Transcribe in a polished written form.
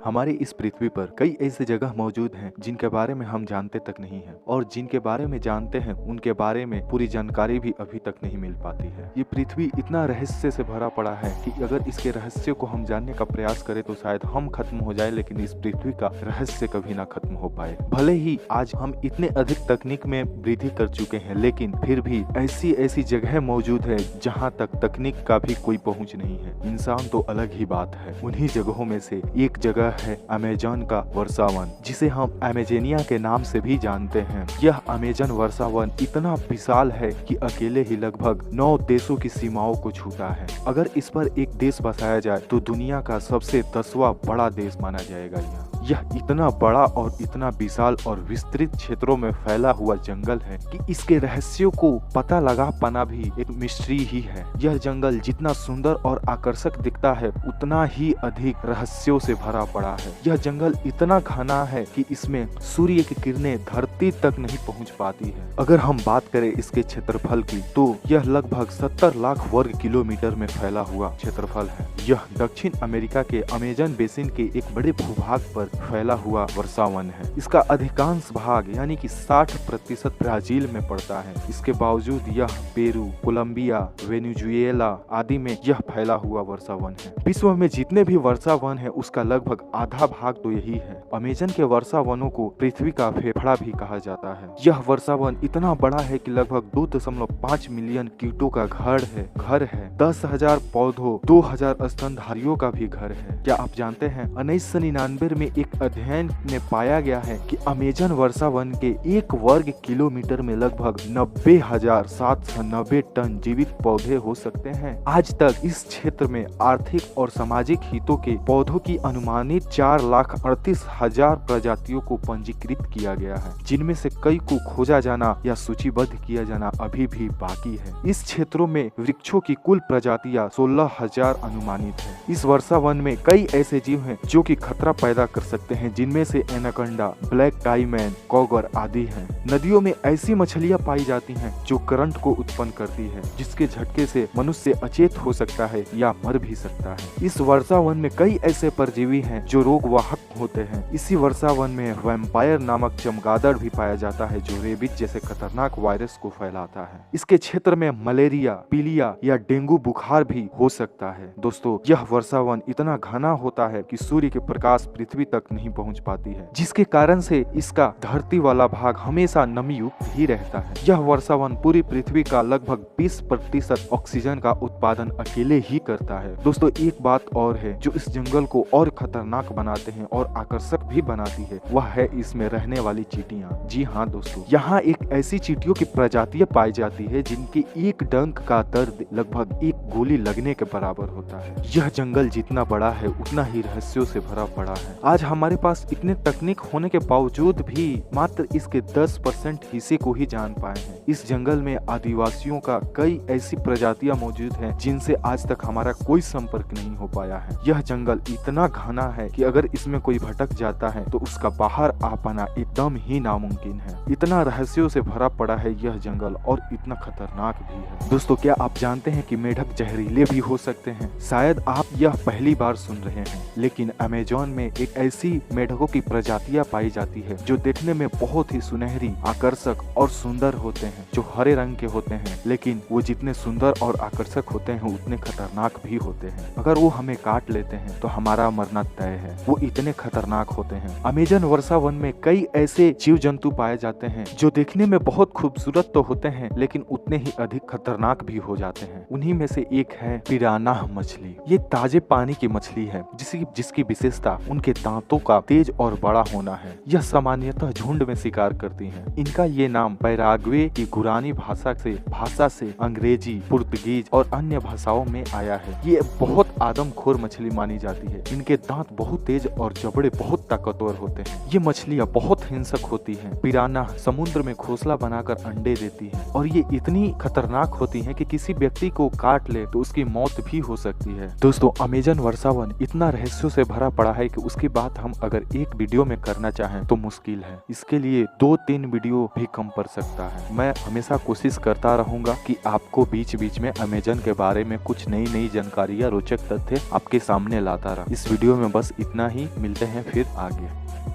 हमारी इस पृथ्वी पर कई ऐसी जगह मौजूद हैं जिनके बारे में हम जानते तक नहीं हैं और जिनके बारे में जानते हैं उनके बारे में पूरी जानकारी भी अभी तक नहीं मिल पाती है। ये पृथ्वी इतना रहस्य से भरा पड़ा है कि अगर इसके रहस्य को हम जानने का प्रयास करें तो शायद हम खत्म हो जाए, लेकिन इस पृथ्वी का रहस्य कभी ना खत्म हो पाए। भले ही आज हम इतने अधिक तकनीक में वृद्धि कर चुके हैं, लेकिन फिर भी ऐसी ऐसी जगह मौजूद है जहाँ तक तकनीक का भी कोई पहुँच नहीं है। इंसान तो अलग ही बात है। उन्हीं जगहों में से एक जगह है अमेज़न का वर्षावन, जिसे हम अमेजोनिया के नाम से भी जानते हैं। यह अमेज़न वर्षावन इतना विशाल है कि अकेले ही लगभग 9 देशों की सीमाओं को छूता है। अगर इस पर एक देश बसाया जाए तो दुनिया का सबसे 10वां बड़ा देश माना जाएगा। यह इतना बड़ा और इतना विशाल और विस्तृत क्षेत्रों में फैला हुआ जंगल है कि इसके रहस्यों को पता लगा पाना भी एक मिस्ट्री ही है। यह जंगल जितना सुंदर और आकर्षक दिखता है उतना ही अधिक रहस्यों से भरा पड़ा है। यह जंगल इतना घना है कि इसमें सूर्य की किरणें धरती तक नहीं पहुंच पाती है। अगर हम बात करें इसके क्षेत्रफल की तो यह लगभग 70 लाख वर्ग किलोमीटर में फैला हुआ क्षेत्रफल है। यह दक्षिण अमेरिका के अमेज़न बेसिन के एक बड़े भूभाग पर फैला हुआ वर्षावन है। इसका अधिकांश भाग यानी कि 60% ब्राजील में पड़ता है। इसके बावजूद यह पेरू, कोलंबिया, वेनेजुएला आदि में यह फैला हुआ वर्षावन है। विश्व में जितने भी वर्षावन है उसका लगभग आधा भाग तो यही है। अमेज़न के वर्षावनों को पृथ्वी का फेफड़ा भी कहा जाता है। यह वर्षावन इतना बड़ा है कि लगभग 2.5 मिलियन कीटों का घर है 10,000 पौधों, 2,000 स्तनधारियों का भी घर है। क्या आप जानते हैं 1999 में एक अध्ययन में पाया गया है कि अमेज़न वर्षावन के 1 वर्ग किलोमीटर में लगभग 90,790 टन जीवित पौधे हो सकते हैं। आज तक इस क्षेत्र में आर्थिक और सामाजिक हितों के पौधों की अनुमानित 4,38,000 प्रजातियों को पंजीकृत किया गया है, जिनमें से कई को खोजा जाना या सूचीबद्ध किया जाना अभी भी बाकी है। इस क्षेत्रों में वृक्षों की कुल प्रजातियां 16,000 अनुमानित है। इस वर्षावन में कई ऐसे जीव हैं जो कि खतरा पैदा कर सकते हैं, जिनमें से एनाकोंडा, ब्लैक काईमैन, कॉगर आदि हैं। नदियों में ऐसी मछलियां पाई जाती हैं जो करंट को उत्पन्न करती है, जिसके झटके से मनुष्य अचेत हो सकता है या मर भी सकता है। इस वर्षावन में कई ऐसे परजीवी हैं जो रोगवाहक होते हैं। इसी वर्षावन में वैम्पायर नामक चमगादड़ भी पाया जाता है जो रेबीज जैसे खतरनाक वायरस को फैलाता है। इसके क्षेत्र में मलेरिया, पीलिया या डेंगू बुखार भी हो सकता है। दोस्तों, यह वर्षावन इतना घना होता है कि सूर्य के प्रकाश पृथ्वी तक नहीं पहुंच पाती है, जिसके कारण से इसका धरती वाला भाग हमेशा नमी युक्त ही रहता है। यह वर्षावन पूरी पृथ्वी का लगभग 20% ऑक्सीजन का उत्पादन अकेले ही करता है। दोस्तों, एक बात और है जो इस जंगल को और खतरनाक बनाते हैं और आकर्षक भी बनाती है, वह है इसमें रहने वाली चींटियां। जी हाँ दोस्तों, यहाँ एक ऐसी चींटियों की प्रजातियां पाई जाती है जिनके एक डंक का दर्द लगभग एक गोली लगने के बराबर होता है। यह जंगल जितना बड़ा है उतना ही रहस्यों से भरा पड़ा है। आज हमारे पास इतने तकनीक होने के बावजूद भी मात्र इसके 10% हिस्से को ही जान पाए हैं। इस जंगल में आदिवासियों का कई ऐसी प्रजातियां मौजूद हैं जिनसे आज तक हमारा कोई संपर्क नहीं हो पाया है। यह जंगल इतना घना है कि अगर इसमें कोई भटक जाता है तो उसका बाहर आ पाना एकदम ही नामुमकिन है। इतना रहस्यों से भरा पड़ा है यह जंगल और इतना खतरनाक भी है। दोस्तों, क्या आप जानते हैं कि मेढक जहरीले भी हो सकते हैं? शायद आप यह पहली बार सुन रहे हैं, लेकिन अमेज़न में एक ऐसी मेढकों की प्रजातियां पाई जाती है जो देखने में बहुत ही सुनहरी, आकर्षक और सुंदर होते हैं, जो हरे रंग के होते हैं, लेकिन वो जितने सुंदर और आकर्षक होते हैं उतने खतरनाक भी होते हैं। अगर वो हमें काट लेते हैं तो हमारा मरना तय है। वो इतने खतरनाक होते हैं। अमेज़न वर्षावन में कई ऐसे जीव जंतु पाए जाते हैं जो देखने में बहुत खूबसूरत तो होते हैं, लेकिन उतने ही अधिक खतरनाक भी हो जाते हैं। उन्हीं में से एक है पिरान्हा मछली। ये ताजे पानी की मछली है जिसकी विशेषता उनके दांतों का तेज और बड़ा होना है। यह सामान्यतः झुंड में शिकार करती हैं। इनका ये नाम पैराग्वे की गुरानी भाषा से अंग्रेजी, पुर्तगीज और अन्य भाषाओं में आया है। ये बहुत आदमखोर मछली मानी जाती है। इनके दांत बहुत तेज और जबड़े बहुत ताकतवर होते हैं। ये मछलियाँ बहुत हिंसक होती हैं। पिरान्हा समुद्र में घोंसला बनाकर अंडे देती है और ये इतनी खतरनाक होती हैं कि किसी व्यक्ति को काट ले है तो उसकी मौत भी हो सकती है। दोस्तों, अमेजन वर्षावन इतना रहस्यों से भरा पड़ा है कि उसकी बात हम अगर एक वीडियो में करना चाहें तो मुश्किल है। इसके लिए 2-3 वीडियो भी कम पड़ सकता है। मैं हमेशा कोशिश करता रहूंगा कि आपको बीच बीच में अमेजन के बारे में कुछ नई नई जानकारियां, रोचक तथ्य आपके सामने लाता रहा। इस वीडियो में बस इतना ही, मिलते हैं फिर आगे।